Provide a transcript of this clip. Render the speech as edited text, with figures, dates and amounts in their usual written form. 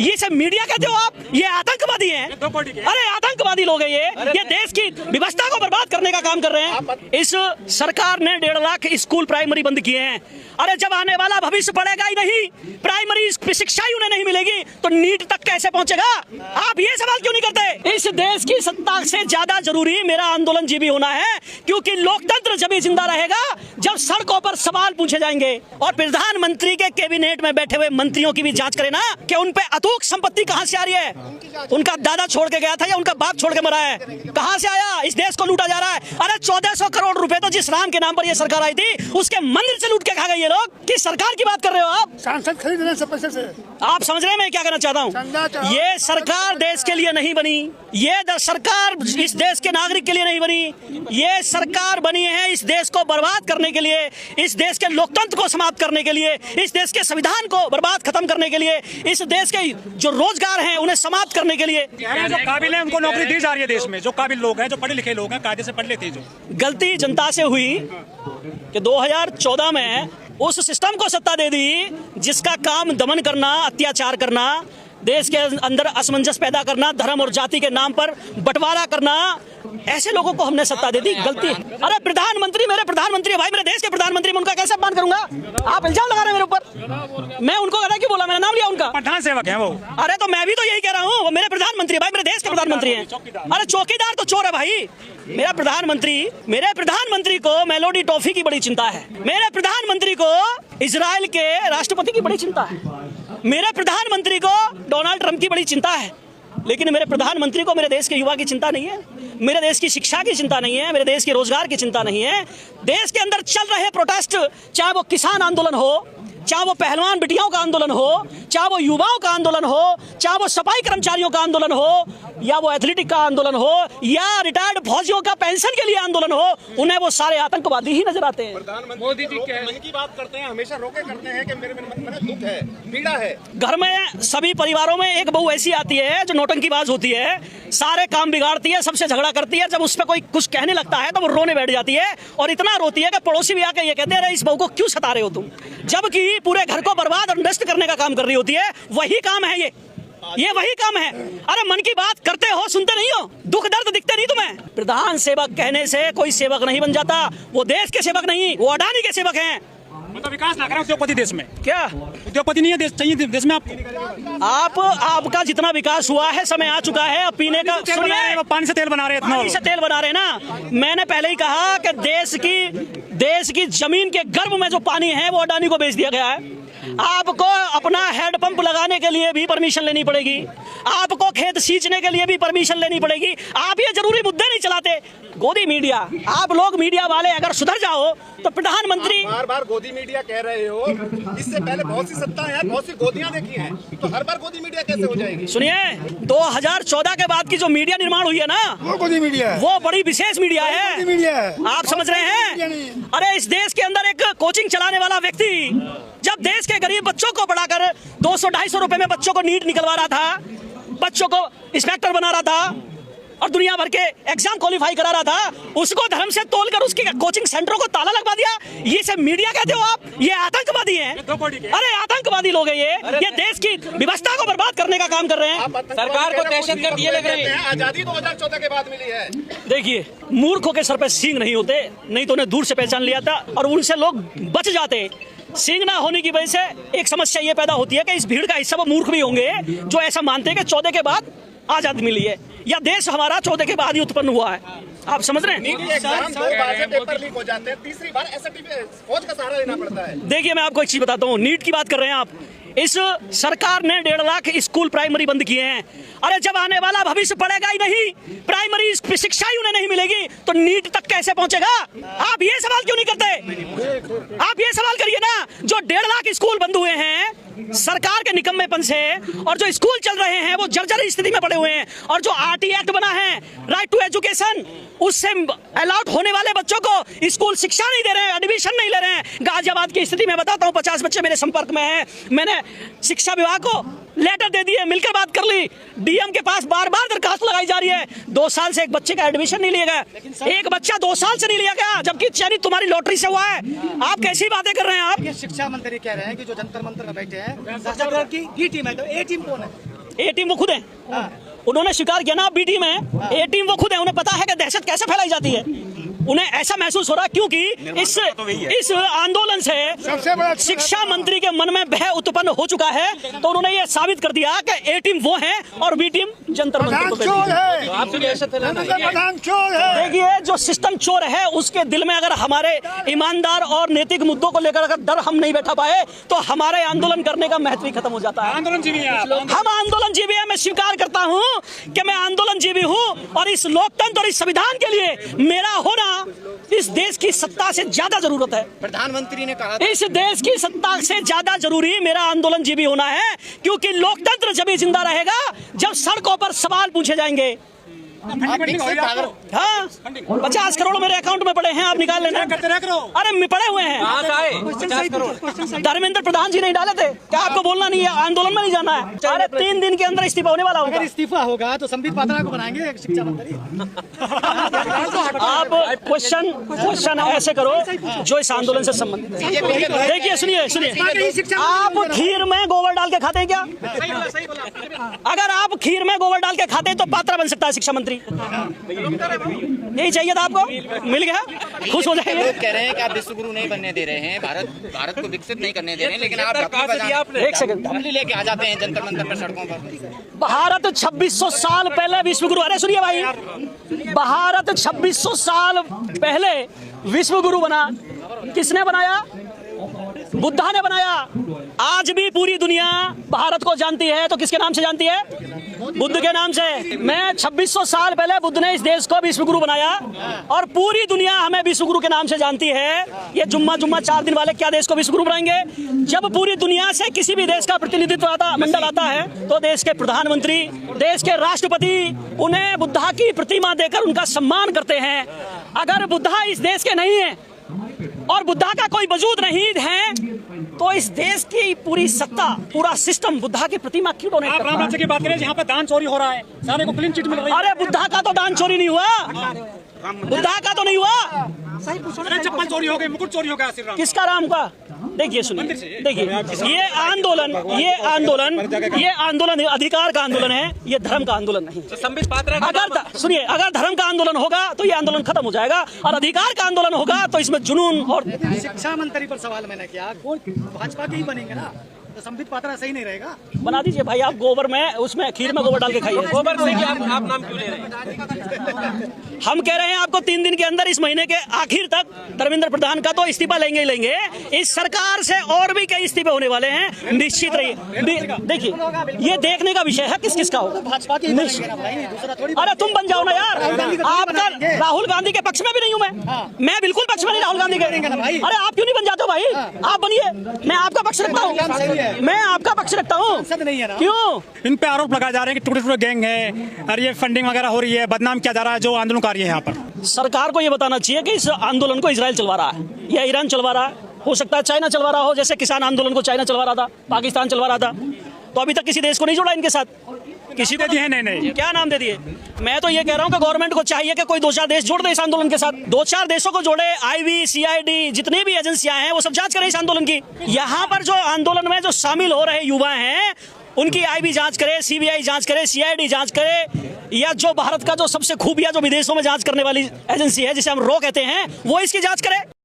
ये सब मीडिया कहते हो आप, ये आतंकवादी हैं। अरे आतंकवादी लोग हैं ये देश की व्यवस्था को बर्बाद करने का काम कर रहे हैं। इस सरकार ने 1.5 लाख स्कूल प्राइमरी बंद किए हैं। अरे जब आने वाला भविष्य पड़ेगा ही नहीं, प्राइमरी शिक्षा ही उन्हें नहीं मिलेगी तो नीट तक कैसे पहुंचेगा? आप ये सवाल क्यों नहीं करते? इस देश की सत्ता से ज्यादा जरूरी मेरा आंदोलन जीवी होना है, क्योंकि लोकतंत्र जब जिंदा रहेगा जब सड़कों पर सवाल पूछे जाएंगे। और प्रधानमंत्री के कैबिनेट में बैठे हुए मंत्रियों की भी जांच करें ना कि उन पे अथूक संपत्ति कहां से आ रही है। उनका दादा छोड़ के गया था या उनका बाप छोड़ के मरा है? कहां से आया? इस देश को लूटा जा रहा है। अरे 1400 करोड़ रुपए तो जिस राम के नाम पर यह सरकार आई थी उसके मंदिर से लूट के खा गए ये लोग। किस सरकार की बात कर रहे हो आप? सांसद खरीद रहे पैसे से। आप समझ रहे हैं मैं क्या कहना चाहता हूँ? ये सरकार देश के लिए नहीं बनी, ये सरकार इस देश के नागरिक के लिए नहीं बनी। ये सरकार बनी है इस देश को बर्बाद करने के लिए, इस देश के लोकतंत्र को समाप्त करने के लिए, इस देश के संविधान को बर्बाद खत्म करने के लिए, इस देश के जो रोजगार हैं उन्हें समाप्त करने के लिए। जो काबिल है उनको नौकरी दी जा रही है देश में, जो काबिल लोग हैं, जो पढ़े लिखे लोग हैं, कायदे से पढ़ लेते हैं। जो गलती जनता से हुई कि 2014 में उस सिस्टम को सत्ता दे दी जिसका काम दमन करना, अत्याचार करना, देश के अंदर असमंजस पैदा करना, धर्म और जाति के नाम पर बंटवारा करना, ऐसे लोगों को हमने सत्ता दे दी। गलती। अरे प्रधानमंत्री मेरे प्रधानमंत्री भाई, मेरे देश के प्रधानमंत्री, मैं उनका कैसे अपमान करूंगा? आप इल्जाम लगा रहे हैं मेरे ऊपर। मैं उनको कह रहा क्यों बोला? मैंने नाम लिया उनका। प्रधान सेवक है वो। अरे तो मैं भी तो यही कह रहा हूँ, वो मेरे प्रधानमंत्री भाई, मेरे देश के प्रधानमंत्री हैं। अरे चौकीदार तो चोर है भाई। मेरे प्रधानमंत्री को मेलोडी टॉफी की बड़ी चिंता है, मेरे प्रधानमंत्री को इजराइल के राष्ट्रपति की बड़ी चिंता है, मेरे प्रधानमंत्री को डोनाल्ड ट्रंप की बड़ी चिंता है, लेकिन मेरे प्रधानमंत्री को मेरे देश के युवा की चिंता नहीं है, मेरे देश की शिक्षा की चिंता नहीं है, मेरे देश के रोजगार की चिंता नहीं है। देश के अंदर चल रहे प्रोटेस्ट, चाहे वो किसान आंदोलन हो, चाहे वो पहलवान बिटियाओं का आंदोलन हो, चाहे वो युवाओं का आंदोलन हो, चाहे वो सफाई कर्मचारियों का आंदोलन हो, या वो एथलेटिक का आंदोलन हो, या रिटायर्ड फौजियों का पेंशन के लिए आंदोलन हो, उन्हें वो सारे आतंकवादी ही नजर आते हैं। मोदी जी मन की बात करते हैं, हमेशा रोके करते हैं कि मेरे मन में दुख है, पीड़ा है। घर में सभी परिवारों में एक बहू ऐसी आती है जो नौटंकीबाज होती है, सारे काम बिगाड़ती है, सबसे झगड़ा करती है। जब उस पर कोई कुछ कहने लगता है तो वो रोने बैठ जाती है, और इतना रोती है कि पड़ोसी भी आके ये कहते हैं इस बहू को क्यों सता रहे हो तुम, जबकि पूरे घर को बर्बाद और नष्ट करने का काम कर रही होती है। वही काम है ये वही काम है। अरे मन की बात करते हो, सुनते नहीं हो, दुख दर्द दिखते नहीं तुम्हें? प्रधान सेवक कहने से कोई सेवक नहीं बन जाता। वो देश के सेवक नहीं, वो अडानी के सेवक हैं। मतलब विकास ना करें उद्योगपति देश में। क्या उद्योगपति नहीं है देश, चाहिए देश में आपको? आपका जितना विकास हुआ है, समय आ चुका है अब पीने का। पानी से तेल बना रहे हैं, पानी से तेल बना रहे हैं ना। मैंने पहले ही कहा कि देश की जमीन के गर्भ में जो पानी है वो अडानी को बेच दिया गया है। आपको अपना हैंडपंप लगाने के लिए भी परमिशन लेनी पड़ेगी, आपको खेत सींचने के लिए भी परमिशन लेनी पड़ेगी। आप ये जरूरी मुद्दे नहीं चलाते। गोदी मीडिया, आप लोग मीडिया वाले अगर सुधर जाओ तो प्रधानमंत्री बार बार गोदी मीडिया कह रहे हो, इससे पहले बहुत सी सत्ता है, बहुत सी गोदियां देखी हैं, तो हर बार गोदी मीडिया कैसे हो जाएगी? सुनिए, 2014 के बाद की जो मीडिया निर्माण हुई है ना, वो गोदी मीडिया है, वो बड़ी विशेष मीडिया है। आप समझ रहे हैं? अरे इस देश के अंदर एक कोचिंग चलाने वाला व्यक्ति जब देश के गरीब बच्चों को पढ़ाकर 200-250 रुपए में बच्चों को नीट निकलवा रहा था, बच्चों को इंस्पेक्टर बना रहा था और दुनिया भर के एग्जाम क्वालिफाई करा रहा था, उसको धर्म से तोलकर उसके कोचिंग सेंटरों को ताला लगवा दिया। ये सब मीडिया कहते हो आप? ये आतंकवादी हैं। अरे आतंकवादी लोग हैं ये देश की व्यवस्था को बर्बाद करने का काम कर रहे हैं। सरकार को दहशतगर्द ये लग रही है। आजादी 2014 के बाद मिली है। देखिए, मूर्खों के सर पे सींग नहीं होते, नहीं तो उन्हें दूर से पहचान लिया था और उनसे लोग बच जाते। सींग ना होने की वजह से एक समस्या ये पैदा होती है कि इस भीड़ का हिस्सा वो मूर्ख भी होंगे जो ऐसा मानते हैं कि 14 के बाद आजादी मिली है या देश हमारा 14 के बाद ही उत्पन्न हुआ है। आप समझ रहे हैं? पेपर लीक हो जाते हैं, तीसरी बार फौज का सहारा लेना पड़ता है। देखिए, मैं आपको एक चीज बताता हूँ, नीट की बात कर रहे हैं आप। इस सरकार ने 1.5 लाख स्कूल प्राइमरी बंद किए हैं। अरे जब आने वाला भविष्य पड़ेगा ही नहीं, प्राइमरी शिक्षा ही उन्हें नहीं मिलेगी तो नीट तक कैसे पहुंचेगा? आप ये सवाल क्यों नहीं करते? आप ये सवाल करिए ना। जो 1.5 लाख स्कूल बंद हुए हैं सरकार के निकम्मेपन से, और जो स्कूल चल रहे हैं वो जर्जर स्थिति में पड़े हुए हैं, और जो आरटी एक्ट बना है, राइट टू एजुकेशन, उससे अलॉट होने वाले बच्चों को स्कूल शिक्षा नहीं दे रहे हैं, एडमिशन नहीं ले रहे हैं। गाजियाबाद की स्थिति में बताता हूँ, 50 बच्चे मेरे संपर्क में हैं। मैंने शिक्षा विभाग को लेटर दे दिए, मिलकर बात कर ली, डीएम के पास बार बार दरखास्त लगाई जा रही है। 2 साल से एक बच्चे का एडमिशन नहीं लिया गया, एक बच्चा 2 साल से नहीं लिया गया, जबकि चयनित तुम्हारी लॉटरी से हुआ है। आप कैसी बातें कर रहे हैं? आप शिक्षा मंत्री कह रहे हैं कि जो जंतर मंतर में बैठे हैं की टीम है, तो ए टीम कौन है? ए टीम वो खुद है, उन्होंने स्वीकार किया ना बी टीम है, ए टीम वो खुद है, उन्हें पता है कि दहशत कैसे फैलाई जाती है। उन्हें ऐसा महसूस हो रहा है क्योंकि इस आंदोलन से सबसे बड़ा शिक्षा मंत्री के मन में भय उत्पन्न हो चुका है, तो उन्होंने ये साबित कर दिया कि ए टीम वो है और बी टीम जंतर मंतर को चोर है, प्रधान चोर है। देखिए जो सिस्टम चोर है उसके दिल में अगर हमारे ईमानदार और नैतिक मुद्दों को लेकर अगर डर हम नहीं बैठा पाए तो हमारे आंदोलन करने का महत्व ही खत्म हो जाता है। आंदोलनजीवी हैं आप। हम आंदोलनजीवी हैं, मैं स्वीकार करता हूं कि मैं आंदोलनजीवी हूं और इस लोकतंत्र और इस संविधान के लिए मेरा होना इस देश की सत्ता से ज्यादा जरूरत है। प्रधानमंत्री ने कहा इस देश की सत्ता से ज्यादा जरूरी मेरा आंदोलनजीवी होना है, क्योंकि लोकतंत्र जब ही जिंदा रहेगा जब सड़कों पर सवाल पूछे जाएंगे। हाँ 50 करोड़ मेरे अकाउंट में पड़े हैं, आप निकाल लेना। अरे पड़े हुए हैं, धर्मेंद्र प्रधान जी नहीं डाले थे क्या? आपको बोलना नहीं है, आंदोलन में नहीं जाना है। अरे 3 दिन के अंदर इस्तीफा होने वाला होगा। अगर इस्तीफा होगा तो संबित पात्रा को बनाएंगे शिक्षा मंत्री। आप क्वेश्चन ऐसे करो जो इस आंदोलन से संबंधित है। देखिए सुनिए, आप खीर में गोबर डाल के खाते हैं क्या? अगर आप खीर में गोबर डाल के खाते हैं तो पात्रा बन सकता है शिक्षा मंत्री। यही चाहिए था आपको, मिल गया, खुश हो जाएंगे। लोग कह रहे हैं कि आप विश्व गुरु नहीं बनने दे रहे हैं, भारत को विकसित नहीं करने दे रहे हैं, लेकिन आप एक सेकंड लेके आ जाते हैं जंतर मंतर पर, सड़कों पर। भारत 2600 साल पहले विश्व गुरु, अरे सुनिए भाई, भारत 2600 साल पहले विश्व गुरु बना। किसने बनाया? बुद्धा ने बनाया। आज भी पूरी दुनिया भारत को जानती है तो किसके नाम से जानती है? बुद्ध के नाम से। मैं 2600 साल पहले बुद्ध ने इस देश को विश्व गुरु बनाया और पूरी दुनिया हमें विश्व गुरु के नाम से जानती है। ये जुम्मा 4 दिन वाले क्या देश को विश्व गुरु बनाएंगे? जब पूरी दुनिया से किसी भी देश का प्रतिनिधित्व मंडल आता है तो देश के प्रधानमंत्री, देश के राष्ट्रपति उन्हें बुद्धा की प्रतिमा देकर उनका सम्मान करते हैं। अगर बुद्धा इस देश के नहीं है और बुद्धा का कोई वजूद नहीं है तो इस देश की पूरी सत्ता, पूरा सिस्टम बुद्धा की प्रतिमा क्यों डोनेट करता है? आप राम राज्य की बात करें, यहाँ पे दान चोरी हो रहा है, सारे को क्लीन चिट मिल रही है। अरे बुद्धा का तो दान चोरी नहीं हुआ, बुद्धा का तो नहीं हुआ। चप्पल चोरी हो गई, मुकुट चोरी हो गया श्री राम। किसका? राम का। देखिए सुनिए, देखिए ये आंदोलन अधिकार का आंदोलन है, ये धर्म का आंदोलन नहीं। अगर सुनिए, अगर धर्म का आंदोलन होगा तो ये आंदोलन खत्म हो जाएगा और अधिकार का आंदोलन होगा तो इसमें जुनून और शिक्षा मंत्री पर सवाल मैंने किया, कौन भाजपा के ही बनेंगे ना, तो संबित पात्रा सही नहीं रहेगा। बना दीजिए भाई, आप गोबर में उसमें खीर में गोबर डाल के खाइए। गोबर से क्या आप नाम क्यों ले रहे हैं? हम कह रहे हैं आपको 3 दिन के अंदर, इस महीने के आखिर तक धर्मेंद्र प्रधान का तो इस्तीफा लेंगे ही लेंगे। इस सरकार से और भी कई इस्तीफे होने वाले हैं, निश्चित रहिए। देखिए ये देखने का विषय है किस किस का होगा। भाजपा के ही बनेंगे ना भाई, दूसरा थोड़ी। अरे तुम बन जाओ ना यार, आपका राहुल गांधी के पक्ष में भी नहीं हूँ मैं बिल्कुल पक्ष में नहीं राहुल गांधी के। अरे आप क्यों नहीं बन जाते हो भाई? आप बनिए, मैं आपका पक्ष रखता हूँ, मैं आपका पक्ष रखता हूँ। क्यों इन पे आरोप लगाए जा रहे हैं कि टुकड़े गैंग है और ये फंडिंग वगैरह हो रही है, बदनाम किया जा रहा है जो आंदोलनकारी है यहाँ पर। सरकार को ये बताना चाहिए कि इस आंदोलन को इजराइल चलवा रहा है या ईरान चलवा रहा है, हो सकता है चाइना चलवा रहा हो, जैसे किसान आंदोलन को चाइना चलवा रहा था, पाकिस्तान चलवा रहा था। तो अभी तक किसी देश को नहीं जोड़ा इनके साथ, किसी को दिए नहीं। क्या नाम दे दिए? मैं तो ये कह रहा हूँ कि गवर्नमेंट को चाहिए कि कोई 2-4 देश जोड़ दे इस आंदोलन के साथ, 2-4 देशों को जोड़े। IB, CID जितनी भी एजेंसियां हैं वो सब जांच करें इस आंदोलन की। यहाँ पर जो आंदोलन में जो शामिल हो रहे युवा हैं उनकी IB जांच करे, CBI जांच करे, CID जांच करे, या जो भारत का जो सबसे खूबिया जो विदेशों में जांच करने वाली एजेंसी है जिसे हम रॉ कहते हैं वो इसकी जांच करे।